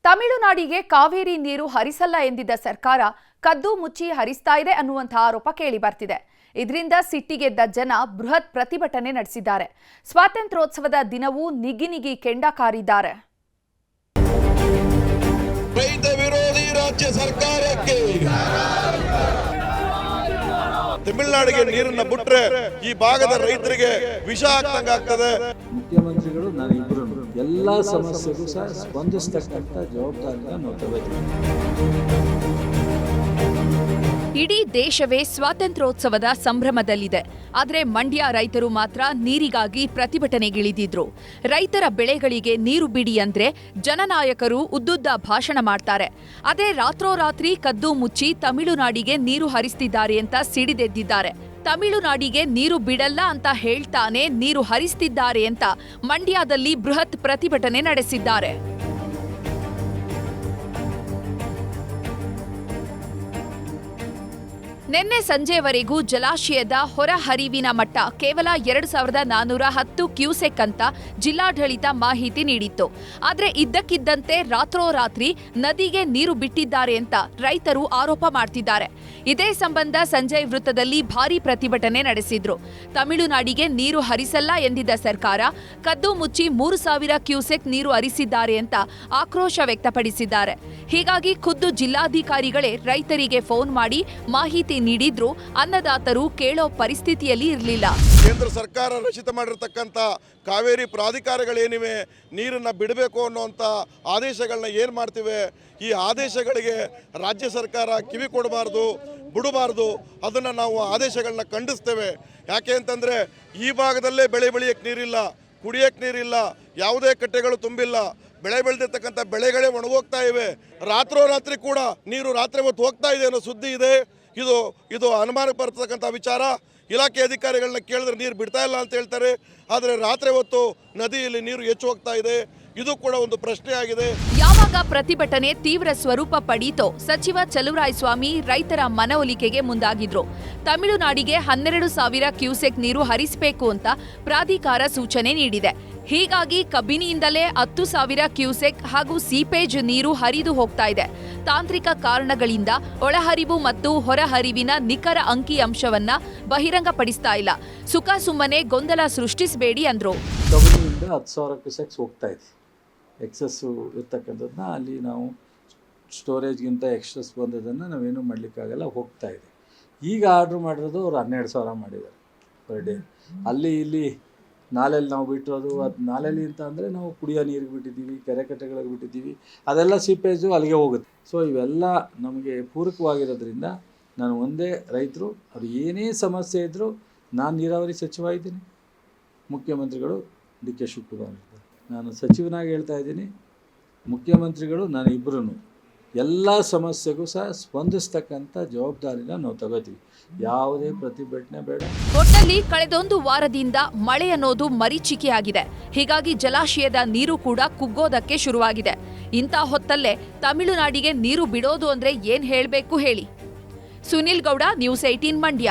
ತಮಿಳುನಾಡಿಗೆ ಕಾವೇರಿ ನೀರು ಹರಿಸಲ್ಲ ಎಂದಿದ್ದ ಸರ್ಕಾರ ಕದ್ದು ಮುಚ್ಚಿ ಹರಿಸ್ತಾ ಇದೆ ಅನ್ನುವಂತ ಆರೋಪ ಕೇಳಿ ಬರ್ತಿದೆ. ಇದರಿಂದ ಸಿಟ್ಟಿಗೆದ್ದ ಜನ ಬೃಹತ್ ಪ್ರತಿಭಟನೆ ನಡೆಸಿದ್ದಾರೆ. ಸ್ವಾತಂತ್ರ್ಯೋತ್ಸವದ ದಿನವೂ ನಿಗಿ ಕೆಂಡ ಕಾರಿದ್ದಾರೆ. ರೈತ ವಿರೋಧಿ ರಾಜ್ಯ ಸರ್ಕಾರಕ್ಕೆ ತಮಿಳುನಾಡಿಗೆ ನೀರನ್ನ ಬಿಟ್ರೆ ಈ ಭಾಗದ ರೈತರಿಗೆ ವಿಷ ಆಗ್ತಂಗಾಗ್ತದೆ. ಮುಖ್ಯಮಂತ್ರಿಗಳು ನಾನಿಬ್ಬರು ಎಲ್ಲ ಸಮಸ್ಯೆಗೂ ಸಹ ಸ್ಪಂದಿಸತಕ್ಕಂತ ಜವಾಬ್ದಾರಿಯನ್ನು ನಾವು ತಗೋತೀವಿ. ಇಡೀ ದೇಶವೇ ಸ್ವಾತಂತ್ರ್ಯೋತ್ಸವದ ಸಂಭ್ರಮದಲ್ಲಿದೆ. ಆದರೆ ಮಂಡ್ಯ ರೈತರು ಮಾತ್ರ ನೀರಿಗಾಗಿ ಪ್ರತಿಭಟನೆಗಿಳಿದಿದ್ರು. ರೈತರ ಬೆಳೆಗಳಿಗೆ ನೀರು ಬಿಡಿ ಅಂದ್ರೆ ಜನನಾಯಕರು ಉದ್ದುದ್ದ ಭಾಷಣ ಮಾಡ್ತಾರೆ. ಅದೇ ರಾತ್ರೋರಾತ್ರಿ ಕದ್ದು ಮುಚ್ಚಿ ತಮಿಳುನಾಡಿಗೆ ನೀರು ಹರಿಸ್ತಿದ್ದಾರೆ ಅಂತ ಸಿಡಿದೆದ್ದಿದ್ದಾರೆ. ತಮಿಳುನಾಡಿಗೆ ನೀರು ಬಿಡಲ್ಲ ಅಂತ ಹೇಳ್ತಾನೆ ನೀರು ಹರಿಸ್ತಿದ್ದಾರೆ ಅಂತ ಮಂಡ್ಯದಲ್ಲಿ ಬೃಹತ್ ಪ್ರತಿಭಟನೆ ನಡೆಸಿದ್ದಾರೆ. ನಿನ್ನೆ ಸಂಜೆವರೆಗೂ ಜಲಾಶಯದ ಹೊರ ಹರಿವಿನ ಮಟ್ಟ ಕೇವಲ 2410 ಕ್ಯೂಸೆಕ್ ಅಂತ ಜಿಲ್ಲಾಡಳಿತ ಮಾಹಿತಿ ನೀಡಿತ್ತು. ಆದರೆ ಇದ್ದಕ್ಕಿದ್ದಂತೆ ರಾತ್ರೋರಾತ್ರಿ ನದಿಗೆ ನೀರು ಬಿಟ್ಟಿದ್ದಾರೆ ಅಂತ ರೈತರು ಆರೋಪ ಮಾಡ್ತಿದ್ದಾರೆ. ಇದೇ ಸಂಬಂಧ ಸಂಜಯ್ ವೃತ್ತದಲ್ಲಿ ಭಾರೀ ಪ್ರತಿಭಟನೆ ನಡೆಸಿದ್ರು. ತಮಿಳುನಾಡಿಗೆ ನೀರು ಹರಿಸಲ್ಲ ಎಂದಿದ್ದ ಸರ್ಕಾರ ಕದ್ದು ಮುಚ್ಚಿ 3000 ಕ್ಯೂಸೆಕ್ ನೀರು ಹರಿಸಿದ್ದಾರೆ ಅಂತ ಆಕ್ರೋಶ ವ್ಯಕ್ತಪಡಿಸಿದ್ದಾರೆ. ಹೀಗಾಗಿ ಖುದ್ದು ಜಿಲ್ಲಾಧಿಕಾರಿಗಳೇ ರೈತರಿಗೆ ಫೋನ್ ಮಾಡಿ ಮಾಹಿತಿ ನೀಡಿದ್ರು ಅನ್ನದಾತರು ಕೇಳೋ ಪರಿಸ್ಥಿತಿಯಲ್ಲಿ ಇರಲಿಲ್ಲ. ಕೇಂದ್ರ ಸರ್ಕಾರ ರಚಿತ ಮಾಡಿರತಕ್ಕಂತ ಕಾವೇರಿ ಪ್ರಾಧಿಕಾರಗಳೇನಿವೆ ನೀರನ್ನ ಬಿಡಬೇಕು ಅನ್ನುವಂಥ ಆದೇಶಗಳನ್ನ ಏನು ಮಾಡ್ತಿವೆ, ಈ ಆದೇಶಗಳಿಗೆ ರಾಜ್ಯ ಸರ್ಕಾರ ಕಿವಿ ಕೊಡಬಾರ್ದು, ಬಿಡಬಾರ್ದು. ಅದನ್ನು ನಾವು ಆದೇಶಗಳನ್ನ ಖಂಡಿಸ್ತೇವೆ. ಯಾಕೆ ಅಂತಂದರೆ ಈ ಭಾಗದಲ್ಲೇ ಬೆಳೆ ಬೆಳೆಯಕ್ಕೆ ನೀರಿಲ್ಲ, ಕುಡಿಯಕ್ಕೆ ನೀರಿಲ್ಲ, ಯಾವುದೇ ಕಟ್ಟೆಗಳು ತುಂಬಿಲ್ಲ, ಬೆಳೆ ಬೆಳೆದಿರ್ತಕ್ಕಂಥ ಬೆಳೆಗಳೇ ಒಣಗೋಗ್ತಾ ಇವೆ. ರಾತ್ರೋರಾತ್ರಿ ಕೂಡ ನೀರು ರಾತ್ರಿ ಹೊತ್ತು ಹೋಗ್ತಾ ಇದೆ ಅನ್ನೋ ಸುದ್ದಿ ಇದೆ. ಇದು ಅನುಮಾನ ಬರ್ತಕ್ಕಂಥ ವಿಚಾರ. ಇಲಾಖೆ ಅಧಿಕಾರಿಗಳನ್ನ ಕೇಳಿದ್ರೆ ನೀರು ಬಿಡ್ತಾ ಇಲ್ಲ ಅಂತ ಹೇಳ್ತಾರೆ. ಆದರೆ ರಾತ್ರಿ ಹೊತ್ತು ನದಿಯಲ್ಲಿ ನೀರು ಹೆಚ್ಚು ಹೋಗ್ತಾ ಇದೆ. ಇದು ಕೂಡ ಒಂದು ಪ್ರಶ್ನೆ ಆಗಿದೆ. ಯಾವಾಗ ಪ್ರತಿಭಟನೆ ತೀವ್ರ ಸ್ವರೂಪ ಪಡೀತೋ ಸಚಿವ ಚಲುವರಾಯಸ್ವಾಮಿ ರೈತರ ಮನವೊಲಿಕೆಗೆ ಮುಂದಾಗಿದ್ರು. ತಮಿಳುನಾಡಿಗೆ 12,000 ಕ್ಯೂಸೆಕ್ ನೀರು ಹರಿಸಬೇಕು ಅಂತ ಪ್ರಾಧಿಕಾರ ಸೂಚನೆ ನೀಡಿದೆ. ಹೀಗಾಗಿ ಕಬಿನಿಯಿಂದಲೇ 10,000 ಕ್ಯೂಸೆಕ್ ಹಾಗೂ ಸೀಪೇಜ್ ನೀರು ಹರಿದು ಹೋಗ್ತಾ ಇದೆ. ತಾಂತ್ರಿಕ ಕಾರಣಗಳಿಂದ ಒಳಹರಿವು ಮತ್ತು ಹೊರಹರಿವಿನ ನಿಖರ ಅಂಕಿಅಂಶವನ್ನ ಬಹಿರಂಗಪಡಿಸ್ತಾ ಇಲ್ಲ. ಸುಮ್ಮನೆ ಗೊಂದಲ ಸೃಷ್ಟಿಸಬೇಡಿ ಅಂದ್ರು. ಕಬಿನಿಯಿಂದ 10,000 ಕ್ಯೂಸೆಕ್ಸ್ ಹೋಗ್ತಾ ಇದೆ. ಎಕ್ಸಸ್ಸು ಇರ್ತಕ್ಕಂಥದ್ದನ್ನ ಅಲ್ಲಿ ನಾವು ಸ್ಟೋರೇಜ್ಗಿಂತ ಎಕ್ಸಸ್ ಬಂದದನ್ನು ನಾವೇನು ಮಾಡಲಿಕ್ಕಾಗಲ್ಲ, ಹೋಗ್ತಾ ಇದೆ. ಈಗ ಆರ್ಡ್ರ್ ಮಾಡಿರೋದು ಅವ್ರು 12,000 ಮಾಡಿದ್ದಾರೆ ಪರ್ ಡೇ. ಅಲ್ಲಿ ಇಲ್ಲಿ ನಾಲೆಯಲ್ಲಿ ನಾವು ಬಿಟ್ಟಿರೋದು, ಅದು ನಾಲೆಯಲ್ಲಿ ಅಂತ ಅಂದರೆ ನಾವು ಕುಡಿಯೋ ನೀರಿಗೆ ಬಿಟ್ಟಿದ್ದೀವಿ, ಕೆರೆ ಕಟ್ಟೆಗಳಿಗೆ ಬಿಟ್ಟಿದ್ದೀವಿ, ಅದೆಲ್ಲ ಸೀಪೇಜು ಅಲ್ಲಿಗೆ ಹೋಗುತ್ತೆ. ಸೊ ಇವೆಲ್ಲ ನಮಗೆ ಪೂರಕವಾಗಿರೋದ್ರಿಂದ ನಾನು ಒಂದೇ ರೈತರು ಅವ್ರು ಏನೇ ಸಮಸ್ಯೆ ಇದ್ದರೂ ನಾನು ನೀರಾವರಿ ಸಚಿವ ಇದ್ದೀನಿ, ಮುಖ್ಯಮಂತ್ರಿಗಳು ಡಿ ಕೆ ಶಿವಕುಮಾರ್ ಇದ್ದಾರೆ. ನಾನು ಸಚಿವನಾಗಿ ಹೇಳ್ತಾ ಇದ್ದೀನಿ, ಮುಖ್ಯಮಂತ್ರಿಗಳು ನಾನು ಇಬ್ಬರೂ ಎಲ್ಲ ಸಮಸ್ಯೆಗೂ ಸಹ ಸ್ಪಂದಿಸ್ತಕ್ಕಂಥ ಜವಾಬ್ದಾರಿನ ನಾವು ತಗೋತೀವಿ. ಯಾವುದೇ ಪ್ರತಿಭಟನೆ ಬೇಡ. ಒಟ್ಟಲ್ಲಿ ಕಳೆದೊಂದು ವಾರದಿಂದ ಮಳೆ ಅನ್ನೋದು ಮರೀಚಿಕೆಯಾಗಿದೆ. ಹೀಗಾಗಿ ಜಲಾಶಯದ ನೀರು ಕೂಡ ಕುಗ್ಗೋದಕ್ಕೆ ಶುರುವಾಗಿದೆ. ಇಂಥ ಹೊತ್ತಲ್ಲೇ ತಮಿಳುನಾಡಿಗೆ ನೀರು ಬಿಡೋದು ಅಂದ್ರೆ ಏನ್ ಹೇಳಬೇಕು ಹೇಳಿ. ಸುನಿಲ್ ಗೌಡ, ನ್ಯೂಸ್ 18 ಮಂಡ್ಯ.